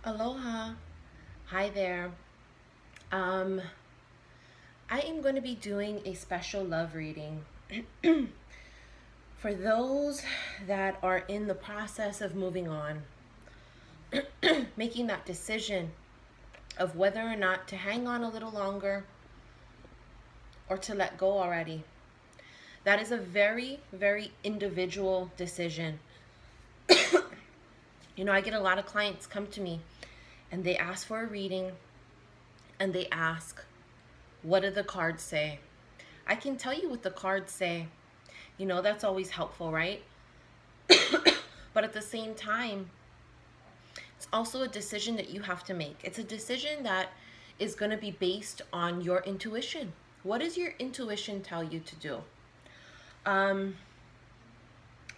Aloha. Hi there. I am going to be doing a special love reading for those that are in the process of moving on, making that decision of whether or not to hang on a little longer or to let go already. That is a very, very individual decision. I get a lot of clients come to me and they ask for a reading and they ask, what do the cards say? I can tell you what the cards say. That's always helpful, right? But at the same time, it's also a decision that you have to make. It's a decision that is going to be based on your intuition. What does your intuition tell you to do?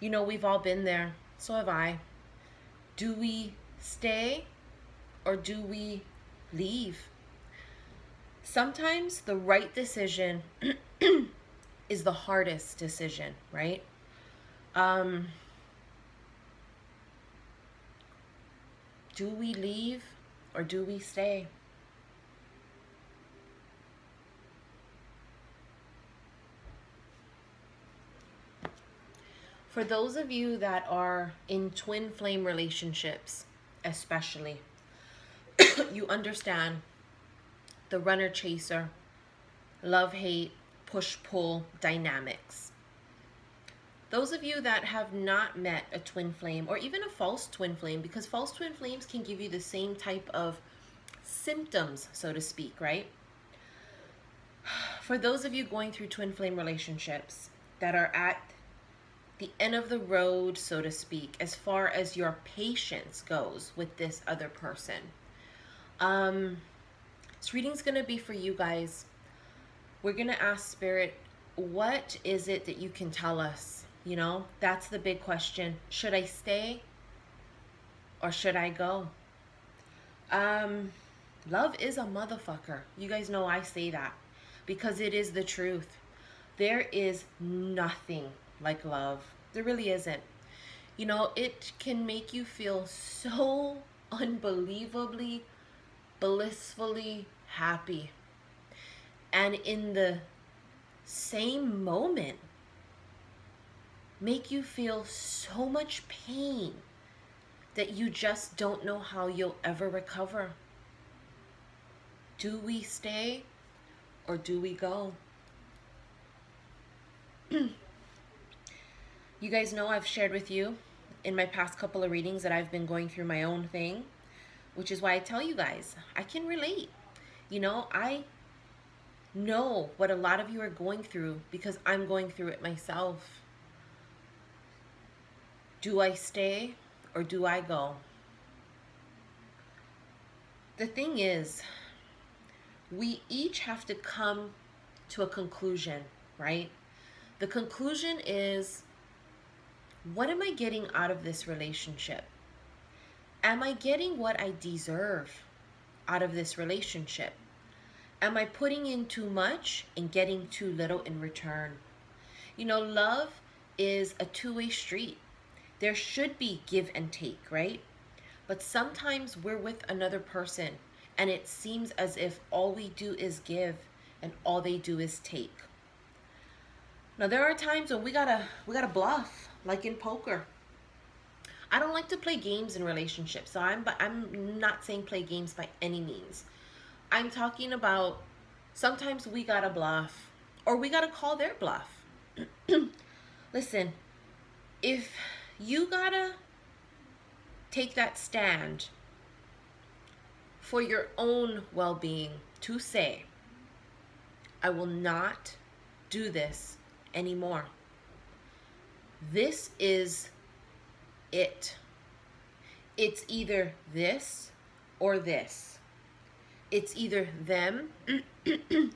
We've all been there. So have I. Do we stay or do we leave? Sometimes the right decision is the hardest decision, right? Do we leave or do we stay? For those of you that are in twin flame relationships, especially, you understand the runner-chaser, love-hate, push-pull dynamics. Those of you that have not met a twin flame or even a false twin flame, because false twin flames can give you the same type of symptoms, so to speak, right? For those of you going through twin flame relationships that are at the end of the road, so to speak, as far as your patience goes with this other person, this reading's going to be for you guys. We're going to ask Spirit, what is it that you can tell us? That's the big question. Should I stay or should I go? Love is a motherfucker. You guys know I say that because it is the truth. There is nothing like love. There really isn't. It can make you feel so unbelievably, blissfully happy. And in the same moment, make you feel so much pain that you just don't know how you'll ever recover. Do we stay or do we go? You guys know I've shared with you in my past couple of readings that I've been going through my own thing, which is why I tell you guys, I can relate. I know what a lot of you are going through because I'm going through it myself. Do I stay or do I go? The thing is, we each have to come to a conclusion, right? The conclusion is, what am I getting out of this relationship? Am I getting what I deserve out of this relationship? Am I putting in too much and getting too little in return? Love is a two-way street. There should be give and take, right? But sometimes we're with another person and it seems as if all we do is give and all they do is take. Now there are times when we gotta bluff, like in poker. I don't like to play games in relationships, so I'm not saying play games by any means. I'm talking about sometimes we gotta bluff or we gotta call their bluff. Listen, if you gotta take that stand for your own well-being to say, I will not do this anymore. This is it. It's either this or this. It's either them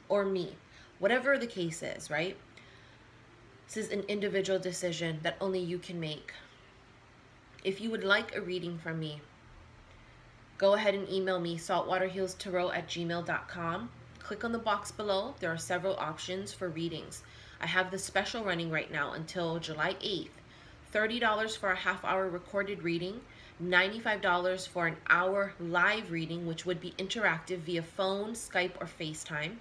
or me. Whatever the case is, right? This is an individual decision that only you can make. If you would like a reading from me, go ahead and email me, saltwaterhealstarot@gmail.com. Click on the box below. There are several options for readings. I have the special running right now until July 8th. $30 for a half-hour recorded reading $95 for an hour live reading, which would be interactive via phone, Skype, or FaceTime.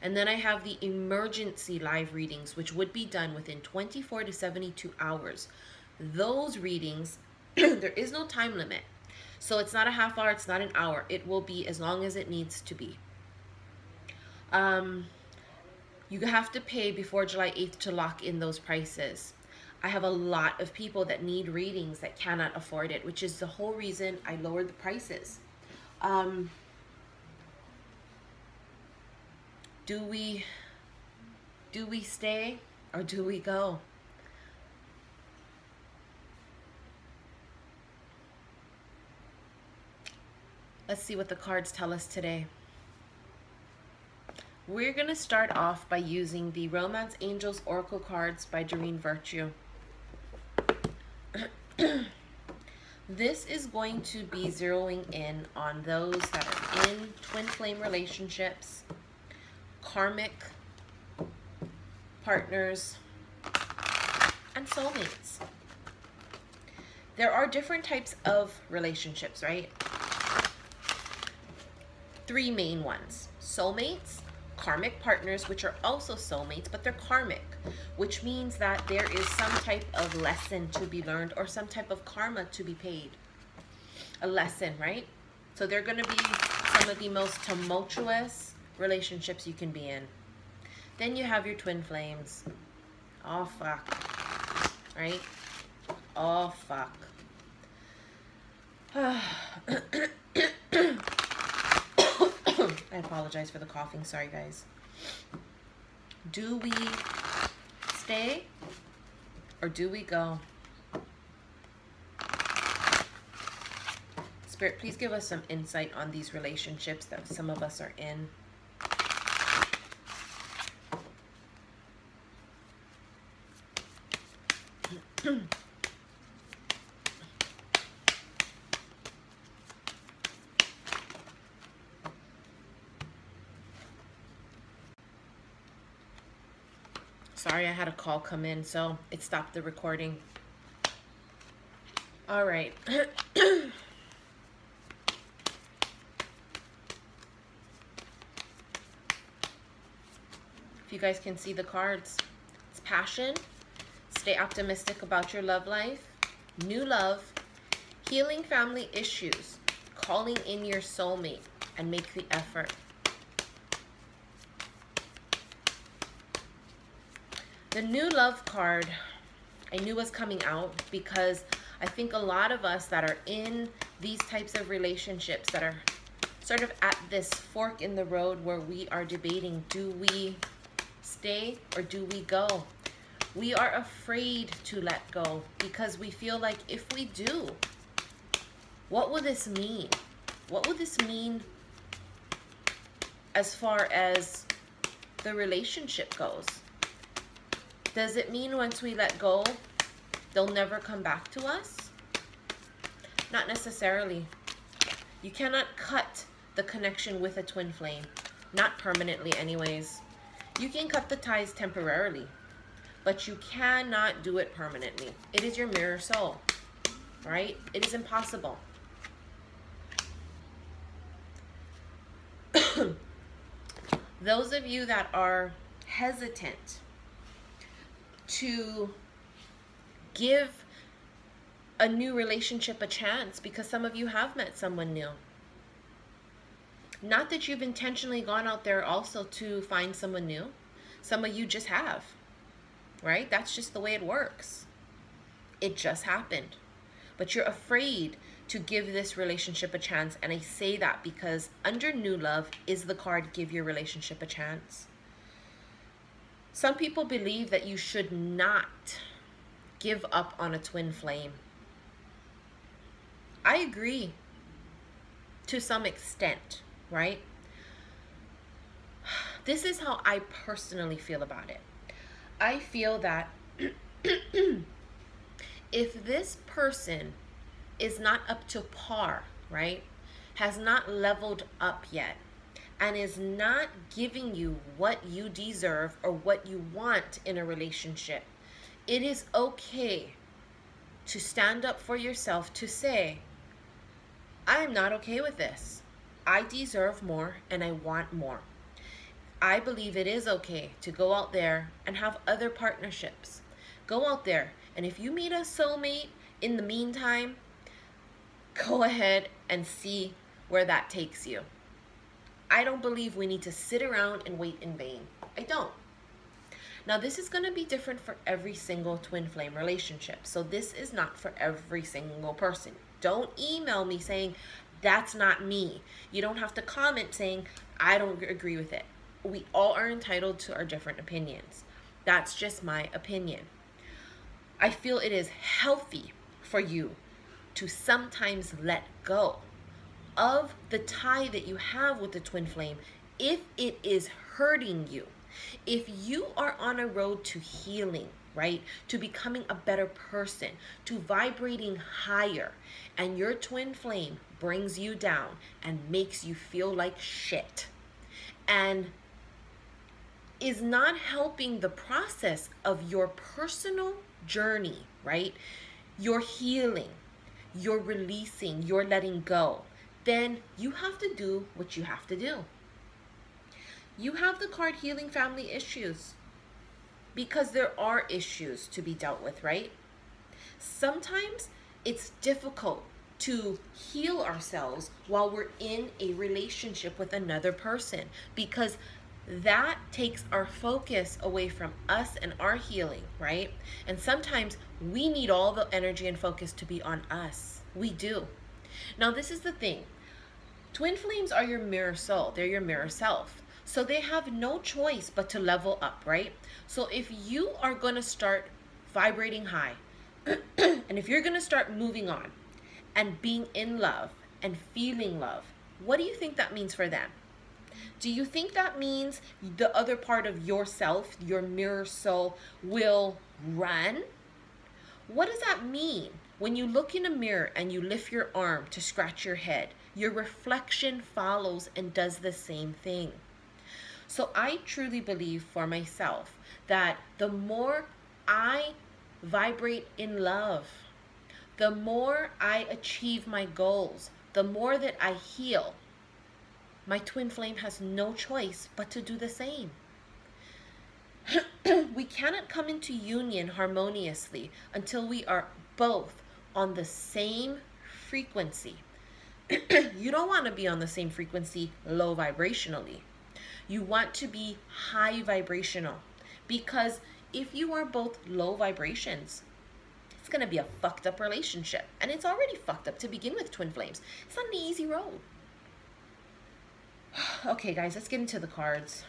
And then I have the emergency live readings, which would be done within 24 to 72 hours. Those readings, there is no time limit. So it's not a half hour, it's not an hour. It will be as long as it needs to be. You have to pay before July 8th to lock in those prices. I have a lot of people that need readings that cannot afford it, which is the whole reason I lowered the prices. Do we stay or do we go? Let's see what the cards tell us today. We're going to start off by using the Romance Angels Oracle cards by Doreen Virtue. This is going to be zeroing in on those that are in twin flame relationships, karmic partners, and soulmates. There are different types of relationships, right? Three main ones: soulmates, karmic partners, which are also soulmates, but they're karmic, which means that there is some type of lesson to be learned or some type of karma to be paid. A lesson, right? So they're going to be some of the most tumultuous relationships you can be in. Then you have your twin flames. Oh, fuck. Right? Oh, fuck. I apologize for the coughing. Sorry, guys. Do we stay or do we go? Spirit, please give us some insight on these relationships that some of us are in. Sorry, I had a call come in, so it stopped the recording. All right. If you guys can see the cards, it's passion, stay optimistic about your love life, new love, healing family issues, calling in your soulmate, and make the effort. The new love card I knew was coming out because I think a lot of us that are in these types of relationships that are sort of at this fork in the road where we are debating, do we stay or do we go? We are afraid to let go because we feel like if we do, what will this mean? What will this mean as far as the relationship goes? Does it mean once we let go, they'll never come back to us? Not necessarily. You cannot cut the connection with a twin flame. Not permanently anyways. You can cut the ties temporarily, but you cannot do it permanently. It is your mirror soul, right? It is impossible. Those of you that are hesitant to give a new relationship a chance because some of you have met someone new. Not that you've intentionally gone out there also to find someone new. Some of you just have, right? That's just the way it works. It just happened. But you're afraid to give this relationship a chance. And I say that because under new love is the card, give your relationship a chance. Some people believe that you should not give up on a twin flame. I agree to some extent, right? This is how I personally feel about it. I feel that if this person is not up to par, right, has not leveled up yet, and is not giving you what you deserve or what you want in a relationship, it is okay to stand up for yourself to say, I'm not okay with this. I deserve more and I want more. I believe it is okay to go out there and have other partnerships. Go out there, and if you meet a soulmate in the meantime, go ahead and see where that takes you. I don't believe we need to sit around and wait in vain. I don't. Now, this is going to be different for every single twin flame relationship. So this is not for every single person. Don't email me saying, that's not me. You don't have to comment saying, I don't agree with it. We all are entitled to our different opinions. That's just my opinion. I feel it is healthy for you to sometimes let go of the tie that you have with the twin flame if it is hurting you. If you are on a road to healing, right, to becoming a better person, to vibrating higher, and your twin flame brings you down and makes you feel like shit, and is not helping the process of your personal journey, right? Your healing, your releasing, your letting go, then you have to do what you have to do. You have the card Healing Family Issues because there are issues to be dealt with, right? Sometimes it's difficult to heal ourselves while we're in a relationship with another person because that takes our focus away from us and our healing, right? And sometimes we need all the energy and focus to be on us. We do. Now, this is the thing. Twin flames are your mirror soul. They're your mirror self. So they have no choice but to level up, right? So if you are going to start vibrating high, and if you're going to start moving on and being in love and feeling love, what do you think that means for them? Do you think that means the other part of yourself, your mirror soul, will run? What does that mean? When you look in a mirror and you lift your arm to scratch your head, your reflection follows and does the same thing. So I truly believe for myself that the more I vibrate in love, the more I achieve my goals, the more that I heal, my twin flame has no choice but to do the same. We cannot come into union harmoniously until we are both on the same frequency. You don't want to be on the same frequency low vibrationally. You want to be high vibrational, because if you are both low vibrations, it's going to be a fucked up relationship. And it's already fucked up to begin with, twin flames. It's not an easy road. Okay, guys, let's get into the cards.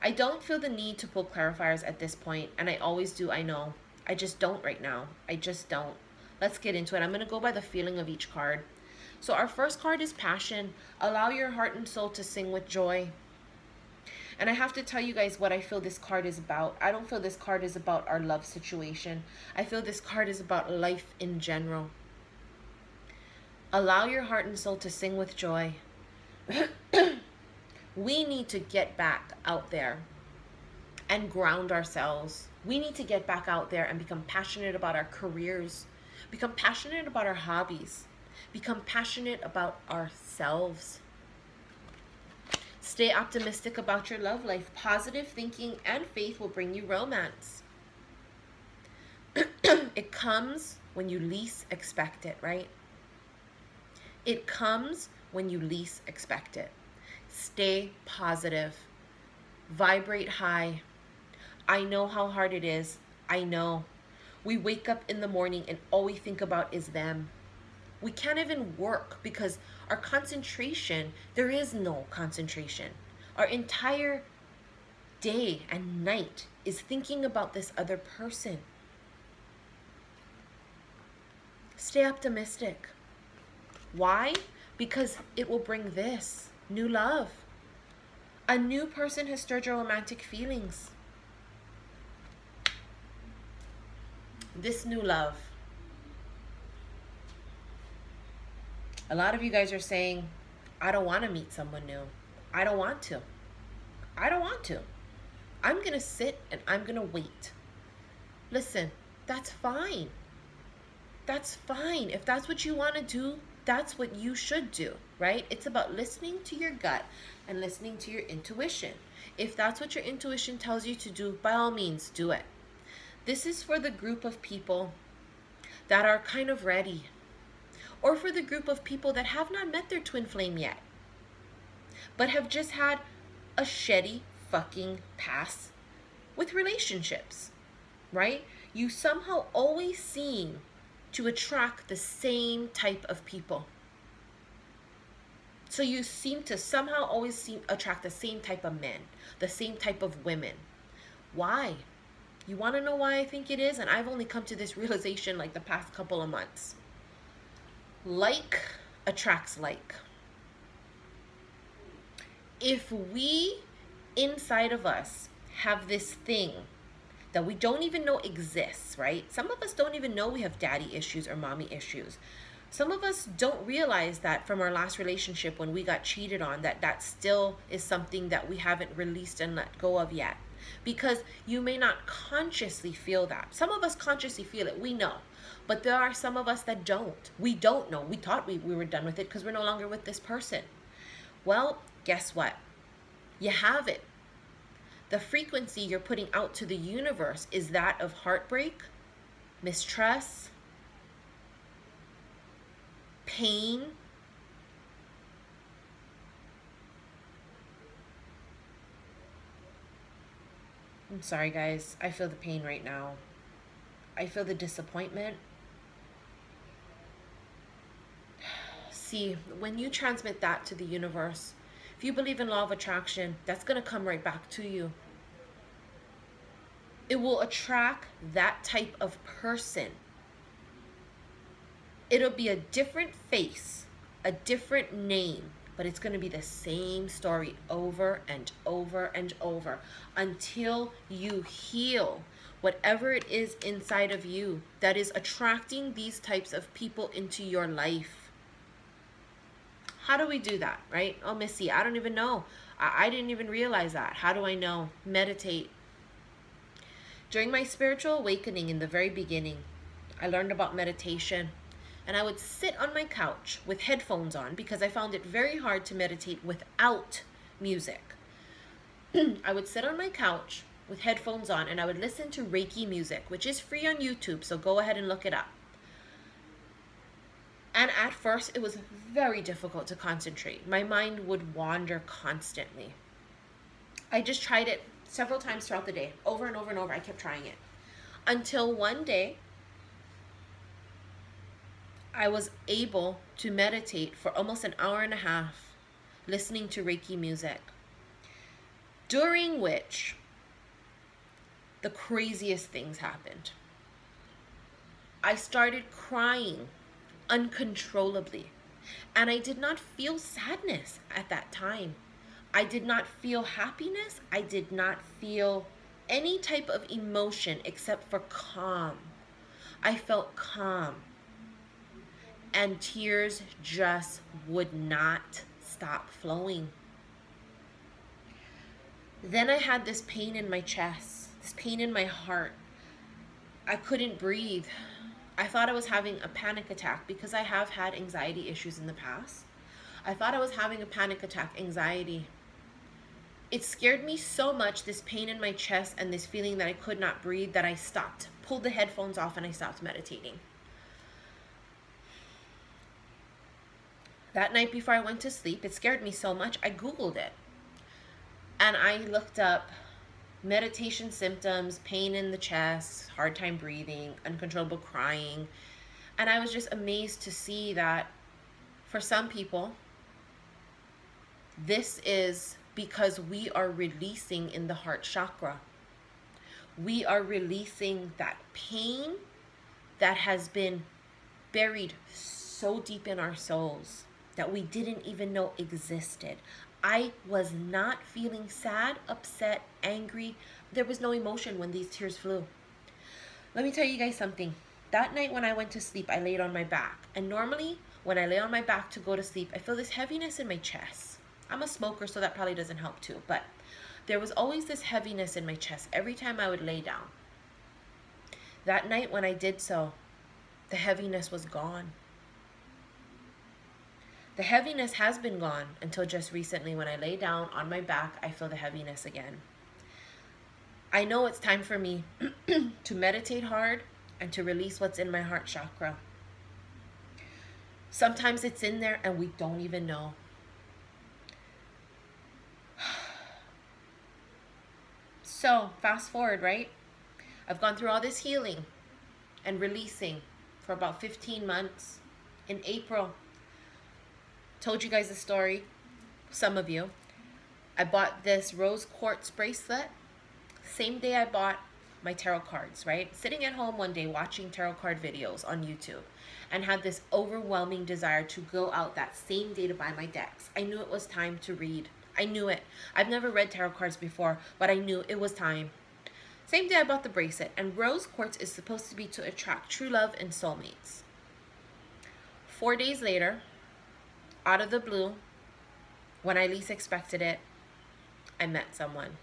I don't feel the need to pull clarifiers at this point, and I always do, I know. I just don't right now. I just don't. Let's get into it. I'm going to go by the feeling of each card. So our first card is passion. Allow your heart and soul to sing with joy. And I have to tell you guys what I feel this card is about. I don't feel this card is about our love situation. I feel this card is about life in general. Allow your heart and soul to sing with joy. We need to get back out there and ground ourselves. We need to get back out there and become passionate about our careers, become passionate about our hobbies, become passionate about ourselves. Stay optimistic about your love life. Positive thinking and faith will bring you romance. It comes when you least expect it, right? It comes when you least expect it. Stay positive. Vibrate high. I know how hard it is. I know. We wake up in the morning and all we think about is them. We can't even work because our concentration, there is no concentration. Our entire day and night is thinking about this other person. Stay optimistic. Why? Because it will bring this new love. A new person has stirred your romantic feelings. This new love. A lot of you guys are saying, I don't want to meet someone new. I don't want to. I don't want to. I'm going to sit and I'm going to wait. Listen, that's fine. That's fine. If that's what you want to do, that's what you should do, right? It's about listening to your gut and listening to your intuition. If that's what your intuition tells you to do, by all means, do it. This is for the group of people that are kind of ready, or for the group of people that have not met their twin flame yet, but have just had a shitty fucking past with relationships, right? You somehow always seem to attract the same type of people. So you seem to somehow always attract the same type of men, the same type of women. Why? You want to know why I think it is? And I've only come to this realization like the past couple of months. Like attracts like. If we inside of us have this thing that we don't even know exists, right? Some of us don't even know we have daddy issues or mommy issues. Some of us don't realize that from our last relationship when we got cheated on, that still is something that we haven't released and let go of yet. Because you may not consciously feel that. Some of us consciously feel it, we know. But there are some of us that don't. We don't know. We thought we were done with it because we're no longer with this person. Well, guess what? You have it. The frequency you're putting out to the universe is that of heartbreak, mistrust, pain. I'm sorry, guys. I feel the pain right now. I feel the disappointment. See, when you transmit that to the universe, if you believe in law of attraction, that's going to come right back to you. It will attract that type of person. It'll be a different face, a different name, but it's going to be the same story over and over and over until you heal whatever it is inside of you that is attracting these types of people into your life. How do we do that, right? Oh, Missy, I don't even know. I didn't even realize that. How do I know? Meditate. During my spiritual awakening in the very beginning, I learned about meditation. And I would sit on my couch with headphones on because I found it very hard to meditate without music. I would sit on my couch with headphones on and I would listen to Reiki music, which is free on YouTube, so go ahead and look it up. And at first, it was very difficult to concentrate. My mind would wander constantly. I just tried it several times throughout the day, over and over and over. I kept trying it. Until one day, I was able to meditate for almost an hour and a half, listening to Reiki music, during which the craziest things happened. I started crying uncontrollably, and I did not feel sadness at that time. I did not feel happiness. I did not feel any type of emotion except for calm. I felt calm, and tears just would not stop flowing. Then I had this pain in my chest, this pain in my heart. I couldn't breathe. I thought I was having a panic attack because I have had anxiety issues in the past. I thought I was having a panic attack, anxiety. It scared me so much, this pain in my chest and this feeling that I could not breathe, that I stopped, pulled the headphones off, and I stopped meditating. That night before I went to sleep, it scared me so much, I Googled it. And I looked up meditation symptoms, pain in the chest, hard time breathing, uncontrollable crying. And I was just amazed to see that for some people, this is because we are releasing in the heart chakra. We are releasing that pain that has been buried so deep in our souls that we didn't even know existed. I was not feeling sad, upset, angry. There was no emotion when these tears flew. Let me tell you guys something. That night when I went to sleep, I laid on my back. And normally, when I lay on my back to go to sleep, I feel this heaviness in my chest. I'm a smoker, so that probably doesn't help too. But there was always this heaviness in my chest every time I would lay down. That night when I did so, the heaviness was gone. The heaviness has been gone until just recently. When I lay down on my back, I feel the heaviness again. I know it's time for me to meditate hard and to release what's in my heart chakra. Sometimes it's in there and we don't even know. So, fast forward, right? I've gone through all this healing and releasing for about 15 months. In April, told you guys the story, some of you. I bought this rose quartz bracelet. Same day I bought my tarot cards, right? Sitting at home one day watching tarot card videos on YouTube and had this overwhelming desire to go out that same day to buy my decks. I knew it was time to read. I knew it. I've never read tarot cards before, but I knew it was time. Same day I bought the bracelet, and rose quartz is supposed to be to attract true love and soulmates. 4 days later, out of the blue, when I least expected it, I met someone.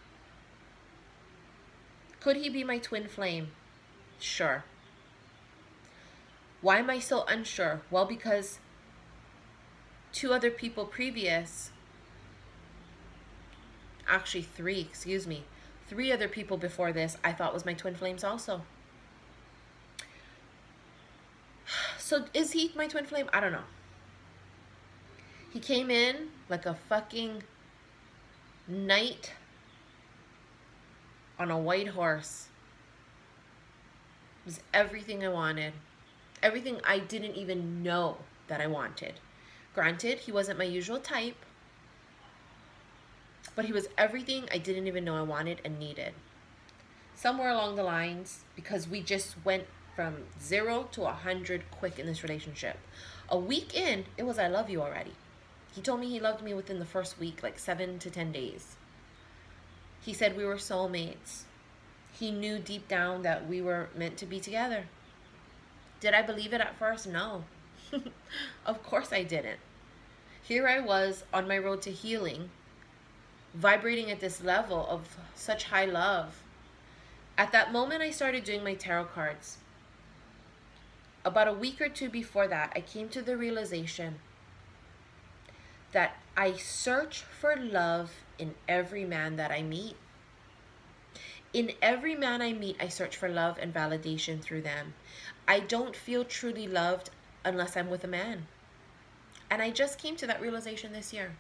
Could he be my twin flame? Sure. Why am I so unsure? Well, because 2 other people previous, actually 3, excuse me, 3 other people before this I thought was my twin flames also. So is he my twin flame? I don't know. He came in like a fucking knight on a white horse. It was everything I wanted. Everything I didn't even know that I wanted. Granted, he wasn't my usual type, but he was everything I didn't even know I wanted and needed. Somewhere along the lines, because we just went from 0 to 100 quick in this relationship. A week in, it was I love you already. He told me he loved me within the first week, like 7 to 10 days. He said we were soulmates. He knew deep down that we were meant to be together. Did I believe it at first? No. Of course I didn't. Here I was on my road to healing, vibrating at this level of such high love. At that moment, I started doing my tarot cards. About a week or 2 before that, I came to the realization that I search for love in every man that I meet. In every man I meet, I search for love and validation through them. I don't feel truly loved unless I'm with a man. And I just came to that realization this year.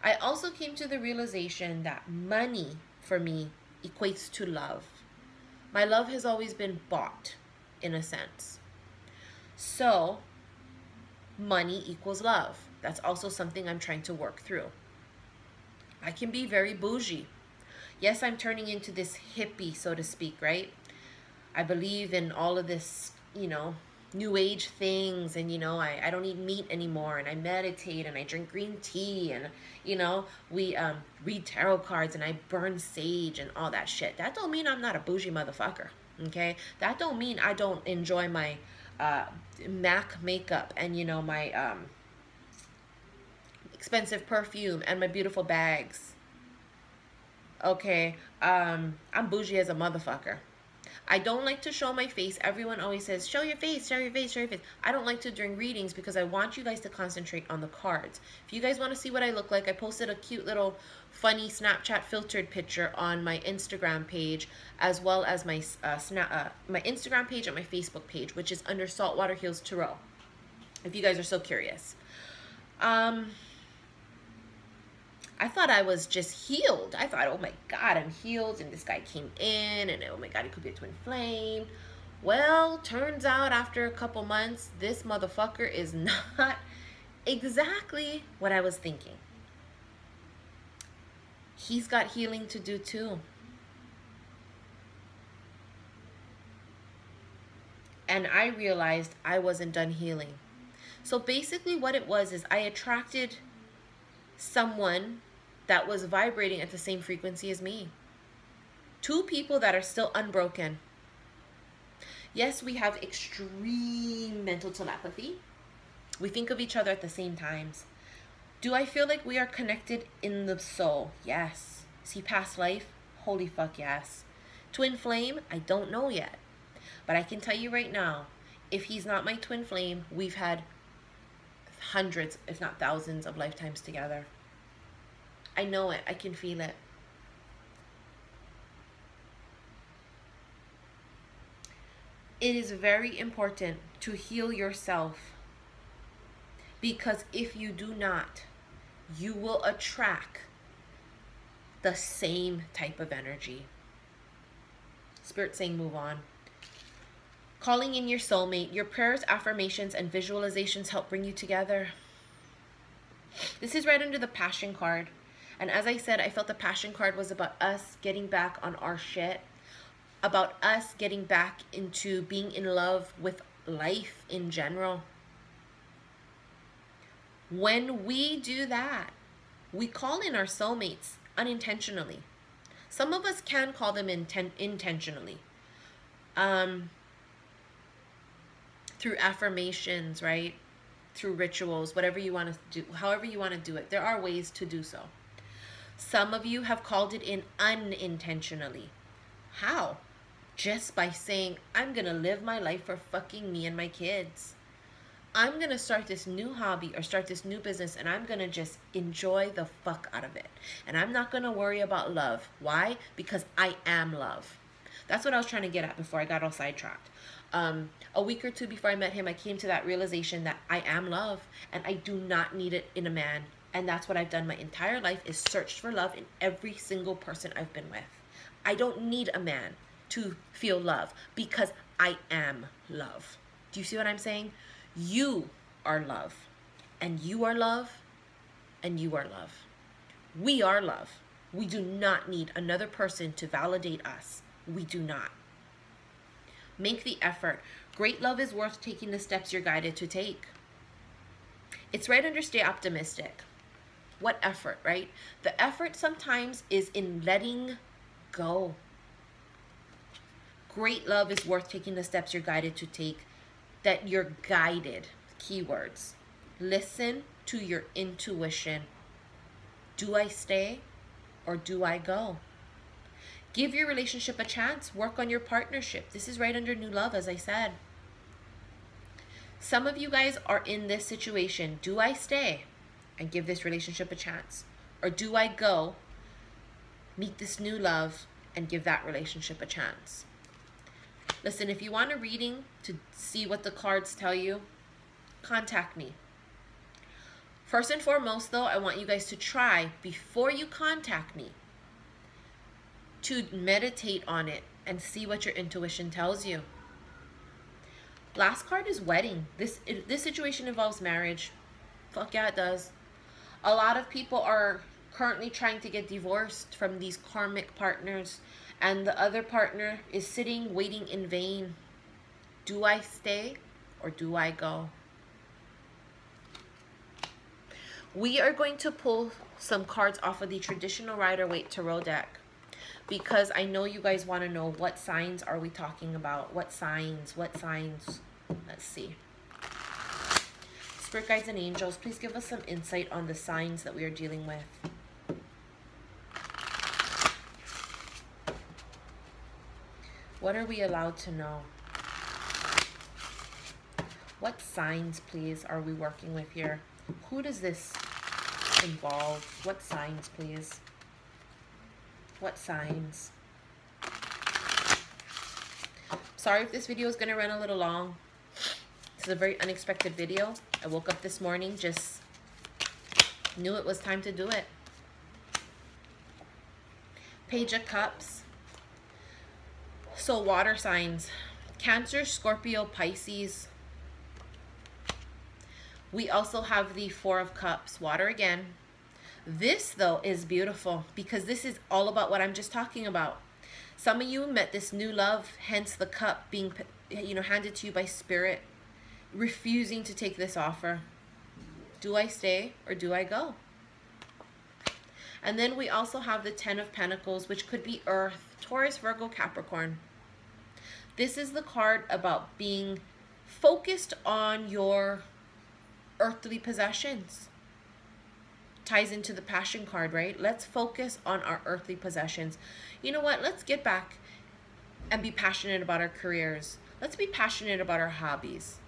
I also came to the realization that money for me equates to love. My love has always been bought, in a sense. So, money equals love. That's also something I'm trying to work through. I can be very bougie. Yes, I'm turning into this hippie, so to speak, right? I believe in all of this, you know, new age things, and, you know, I don't eat meat anymore, and I meditate, and I drink green tea, and, you know, we read tarot cards, and I burn sage, and all that shit. That don't mean I'm not a bougie motherfucker, okay? That don't mean I don't enjoy my MAC makeup, and, you know, my expensive perfume, and my beautiful bags. Okay, I'm bougie as a motherfucker. I don't like to show my face. Everyone always says, show your face, show your face, show your face. I don't like to during readings because I want you guys to concentrate on the cards. If you guys want to see what I look like, I posted a cute little funny Snapchat filtered picture on my Instagram page, as well as my my Instagram page and my Facebook page, which is under Saltwater Heals Tarot, if you guys are so curious. I thought I was just healed. I thought, oh my God, I'm healed. And this guy came in and oh my God, he could be a twin flame. Well, turns out after a couple months, this motherfucker is not exactly what I was thinking. He's got healing to do too. And I realized I wasn't done healing. So basically what it was is I attracted someone that was vibrating at the same frequency as me. 2 people that are still unbroken. Yes, we have extreme mental telepathy. We think of each other at the same times. Do I feel like we are connected in the soul? Yes. Is he past life? Holy fuck yes. Twin flame? I don't know yet. But I can tell you right now, if he's not my twin flame, we've had hundreds, if not thousands of lifetimes together. I know it. I can feel it. It is very important to heal yourself, because if you do not, you will attract the same type of energy. Spirit saying move on. Calling in your soulmate. Your prayers, affirmations, and visualizations help bring you together. This is right under the Passion card. And as I said, I felt the Passion card was about us getting back on our shit. About us getting back into being in love with life in general. When we do that, we call in our soulmates unintentionally. Some of us can call them intentionally. Through affirmations, right? Through rituals, whatever you want to do, however you want to do it. There are ways to do so. Some of you have called it in unintentionally. How? Just by saying, I'm going to live my life for fucking me and my kids. I'm going to start this new hobby or start this new business, and I'm going to just enjoy the fuck out of it. And I'm not going to worry about love. Why? Because I am love. That's what I was trying to get at before I got all sidetracked. A week or two before I met him, I came to that realization that I am love, and I do not need it in a man. And that's what I've done my entire life, is searched for love in every single person I've been with. I don't need a man to feel love, because I am love. Do you see what I'm saying? You are love, and you are love, and you are love. We are love. We do not need another person to validate us. We do not. Make the effort. Great love is worth taking the steps you're guided to take. It's right under stay optimistic. What effort, right? The effort sometimes is in letting go. Great love is worth taking the steps you're guided to take. That you're guided. Keywords. Listen to your intuition. Do I stay or do I go? Give your relationship a chance. Work on your partnership. This is right under new love, as I said. Some of you guys are in this situation. Do I stay and give this relationship a chance? Or do I go, meet this new love, and give that relationship a chance? Listen, if you want a reading to see what the cards tell you, contact me. First and foremost, though, I want you guys to try, before you contact me, to meditate on it and see what your intuition tells you. Last card is wedding. This situation involves marriage. Fuck yeah, it does. A lot of people are currently trying to get divorced from these karmic partners, and the other partner is sitting waiting in vain. Do I stay or do I go? We are going to pull some cards off of the traditional Rider-Waite Tarot deck, because I know you guys want to know, what signs are we talking about? What signs? What signs? Let's see. Spirit guides and angels, please give us some insight on the signs that we are dealing with. What are we allowed to know? What signs, please, are we working with here? Who does this involve? What signs, please? What signs? Sorry if this video is going to run a little long. This is a very unexpected video. I woke up this morning, just knew it was time to do it. Page of Cups. So water signs. Cancer, Scorpio, Pisces. We also have the Four of Cups. Water again. This, though, is beautiful, because this is all about what I'm just talking about. Some of you met this new love, hence the cup being, handed to you by Spirit, refusing to take this offer. Do I stay or do I go? And then we also have the Ten of Pentacles, which could be Earth, Taurus, Virgo, Capricorn. This is the card about being focused on your earthly possessions. Ties into the Passion card, right? Let's focus on our earthly possessions. You know what? Let's get back and be passionate about our careers. Let's be passionate about our hobbies,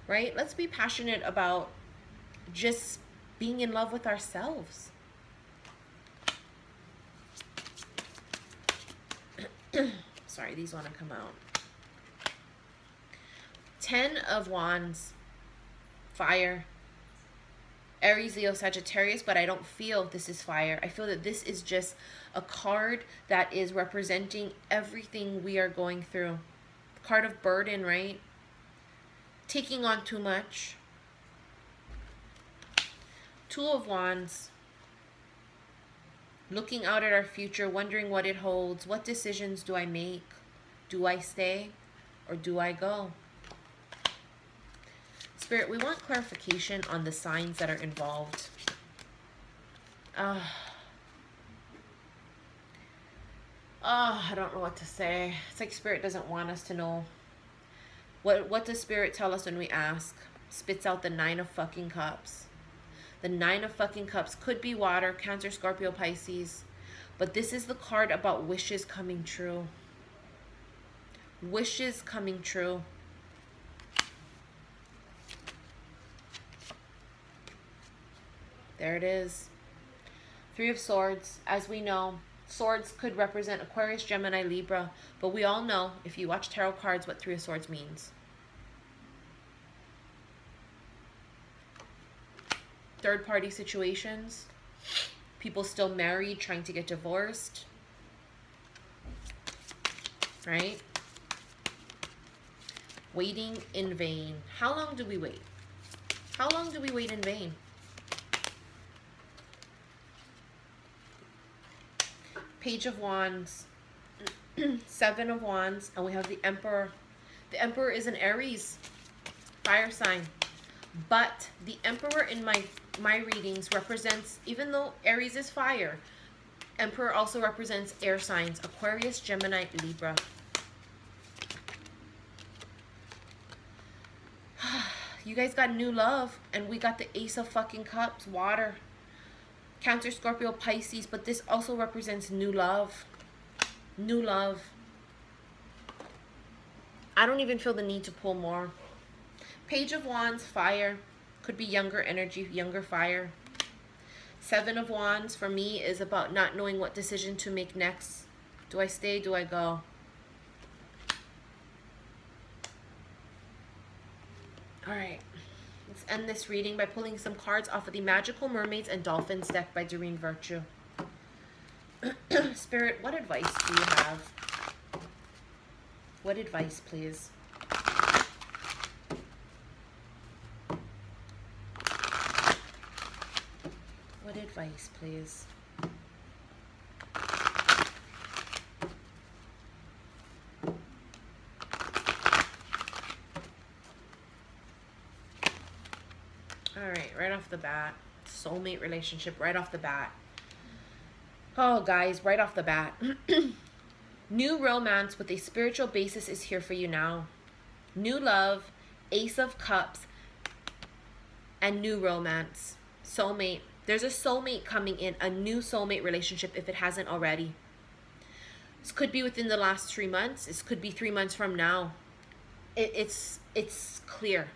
right? Let's be passionate about just being in love with ourselves. Sorry, these want to come out. 10 of Wands, fire. Aries, Leo, Sagittarius, but I don't feel this is fire. I feel that this is just a card that is representing everything we are going through. Card of burden, right? Taking on too much. 2 of Wands. Looking out at our future, wondering what it holds. What decisions do I make? Do I stay or do I go? Spirit, we want clarification on the signs that are involved. I don't know what to say. It's like Spirit doesn't want us to know. What does Spirit tell us when we ask? Spits out the 9 of fucking cups. The 9 of fucking cups could be water, Cancer, Scorpio, Pisces. But this is the card about wishes coming true. Wishes coming true. There it is. 3 of Swords. As we know, swords could represent Aquarius, Gemini, Libra. But we all know, if you watch tarot cards, what 3 of Swords means. Third-party situations. People still married, trying to get divorced. Right? Waiting in vain. How long do we wait? How long do we wait in vain? Page of Wands, 7 of Wands, and we have the Emperor. The Emperor is an Aries, fire sign. But the Emperor in my readings represents, even though Aries is fire, Emperor also represents air signs, Aquarius, Gemini, Libra. You guys got new love, and we got the Ace of fucking Cups, water. Cancer, Scorpio, Pisces, but this also represents new love. New love. I don't even feel the need to pull more. Page of Wands, fire. Could be younger energy, younger fire. 7 of Wands for me is about not knowing what decision to make next. Do I stay? Do I go? All right. Let's end this reading by pulling some cards off of the Magical Mermaids and Dolphins deck by Doreen Virtue. Spirit, what advice do you have? What advice, please? What advice, please? Alright, right off the bat. Soulmate relationship, right off the bat. Oh, guys, right off the bat. New romance with a spiritual basis is here for you now. New love, Ace of Cups, and new romance. Soulmate. There's a soulmate coming in, a new soulmate relationship if it hasn't already. This could be within the last 3 months. This could be 3 months from now. It's clear.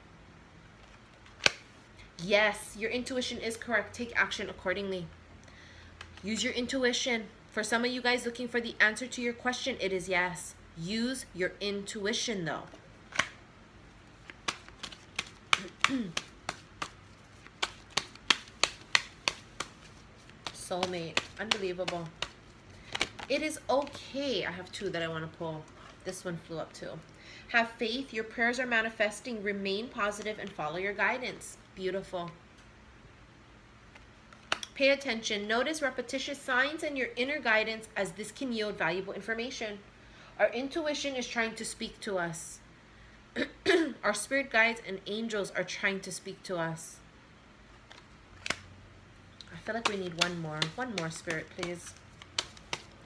Yes, your intuition is correct. Take action accordingly. Use your intuition. For some of you guys looking for the answer to your question, it is yes. Use your intuition, though. Soulmate. Unbelievable. It is okay. I have 2 that I want to pull. This one flew up too. Have faith. Your prayers are manifesting. Remain positive and follow your guidance. Beautiful. Pay attention. Notice repetitious signs and your inner guidance, as this can yield valuable information. Our intuition is trying to speak to us. Our spirit guides and angels are trying to speak to us. I feel like we need one more. One more, Spirit, please.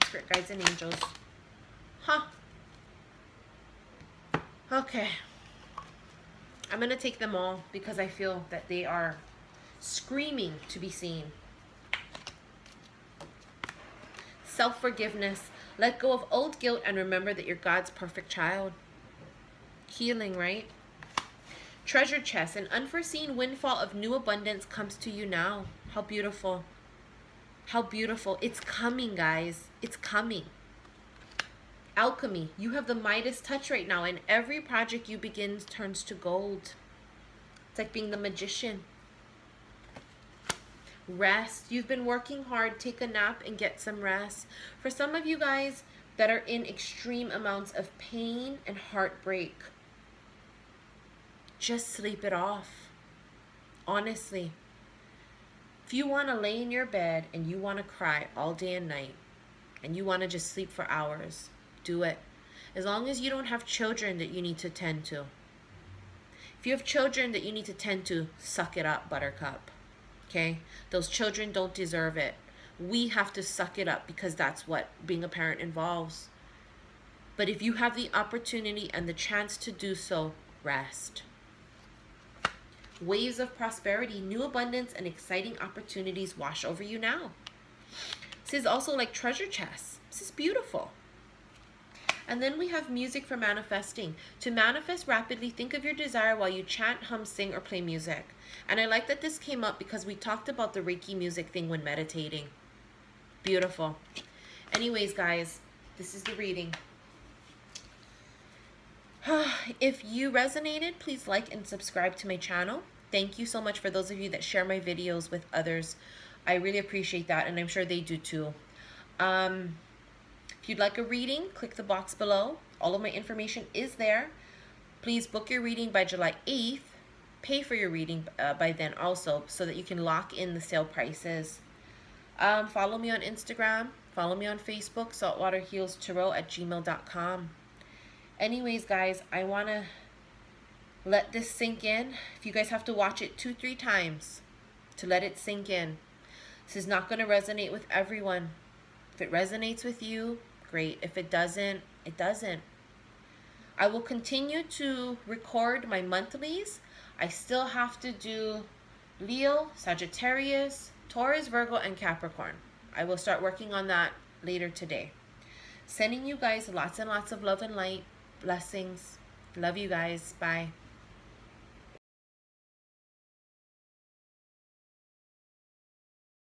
Spirit guides and angels. Huh. Okay. I'm going to take them all because I feel that they are screaming to be seen. Self-forgiveness. Let go of old guilt and remember that you're God's perfect child. Healing, right? Treasure chest, an unforeseen windfall of new abundance comes to you now. How beautiful. How beautiful. It's coming, guys. It's coming. Alchemy, you have the Midas touch right now, and every project you begin turns to gold. It's like being the magician. Rest, you've been working hard. Take a nap and get some rest. For some of you guys that are in extreme amounts of pain and heartbreak, just sleep it off. Honestly, if you want to lay in your bed and you want to cry all day and night and you want to just sleep for hours, do it. As long as you don't have children that you need to tend to. If you have children that you need to tend to, suck it up, buttercup. Okay? Those children don't deserve it. We have to suck it up because that's what being a parent involves. But if you have the opportunity and the chance to do so, rest. Waves of prosperity, new abundance, and exciting opportunities wash over you now. This is also like treasure chests. This is beautiful. And then we have music for manifesting. To manifest rapidly, think of your desire while you chant, hum, sing, or play music. And I like that this came up because we talked about the Reiki music thing when meditating. Beautiful. Anyways, guys, this is the reading. If you resonated, please like and subscribe to my channel. Thank you so much for those of you that share my videos with others. I really appreciate that, and I'm sure they do too. If you'd like a reading, click the box below. All of my information is there. Please book your reading by July 8th. Pay for your reading by then also, so that you can lock in the sale prices. Follow me on Instagram. Follow me on Facebook, saltwaterhealstarot@gmail.com. Anyways, guys, I want to let this sink in. If you guys have to watch it 2-3 times to let it sink in. This is not going to resonate with everyone. If it resonates with you, great. If it doesn't, it doesn't. I will continue to record my monthlies. I still have to do Leo, Sagittarius, Taurus, Virgo, and Capricorn. I will start working on that later today. Sending you guys lots and lots of love and light. Blessings. Love you guys. Bye.